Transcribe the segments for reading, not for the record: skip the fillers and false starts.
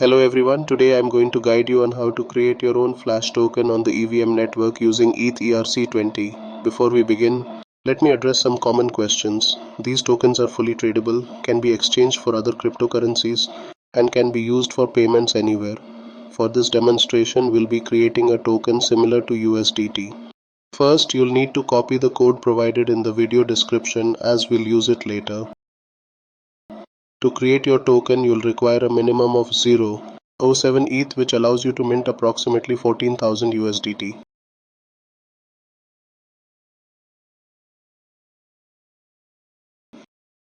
Hello everyone, today I am going to guide you on how to create your own Flash token on the EVM network using ETH ERC20. Before we begin, let me address some common questions. These tokens are fully tradable, can be exchanged for other cryptocurrencies, and can be used for payments anywhere. For this demonstration, we'll be creating a token similar to USDT. First, you'll need to copy the code provided in the video description as we'll use it later. To create your token, you'll require a minimum of 0.07 ETH, which allows you to mint approximately 14,000 USDT.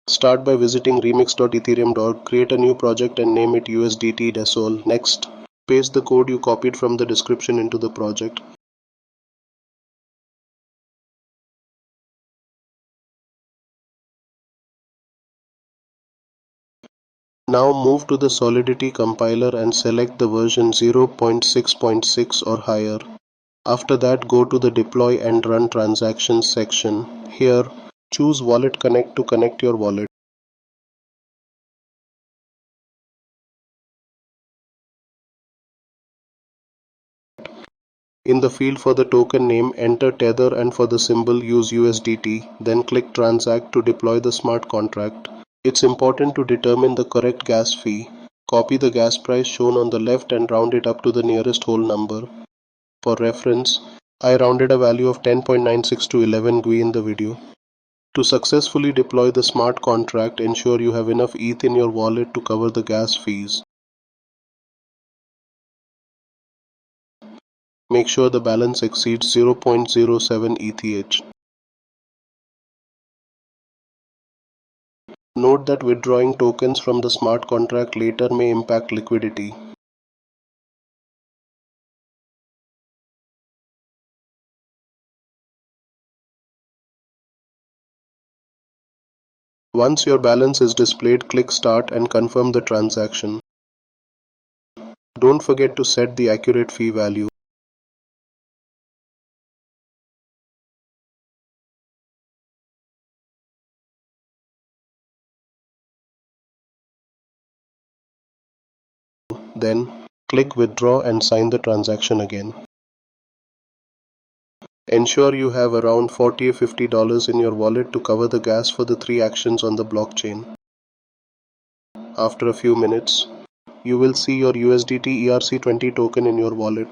Start by visiting remix.ethereum.org, create a new project and name it USDT Desol. Next, paste the code you copied from the description into the project. Now move to the Solidity compiler and select the version 0.6.6 or higher. After that, go to the Deploy and Run Transactions section. Here, choose Wallet Connect to connect your wallet. In the field for the token name, enter Tether, and for the symbol, use USDT. Then click Transact to deploy the smart contract. It's important to determine the correct gas fee. Copy the gas price shown on the left and round it up to the nearest whole number. For reference, I rounded a value of 10.96 to 11 GUI in the video. To successfully deploy the smart contract, ensure you have enough ETH in your wallet to cover the gas fees. Make sure the balance exceeds 0.07 ETH. Note that withdrawing tokens from the smart contract later may impact liquidity. Once your balance is displayed, click Start and confirm the transaction. Don't forget to set the accurate fee value. Then, click Withdraw and sign the transaction again. Ensure you have around $40 or $50 in your wallet to cover the gas for the 3 actions on the blockchain. After a few minutes, you will see your USDT ERC20 token in your wallet.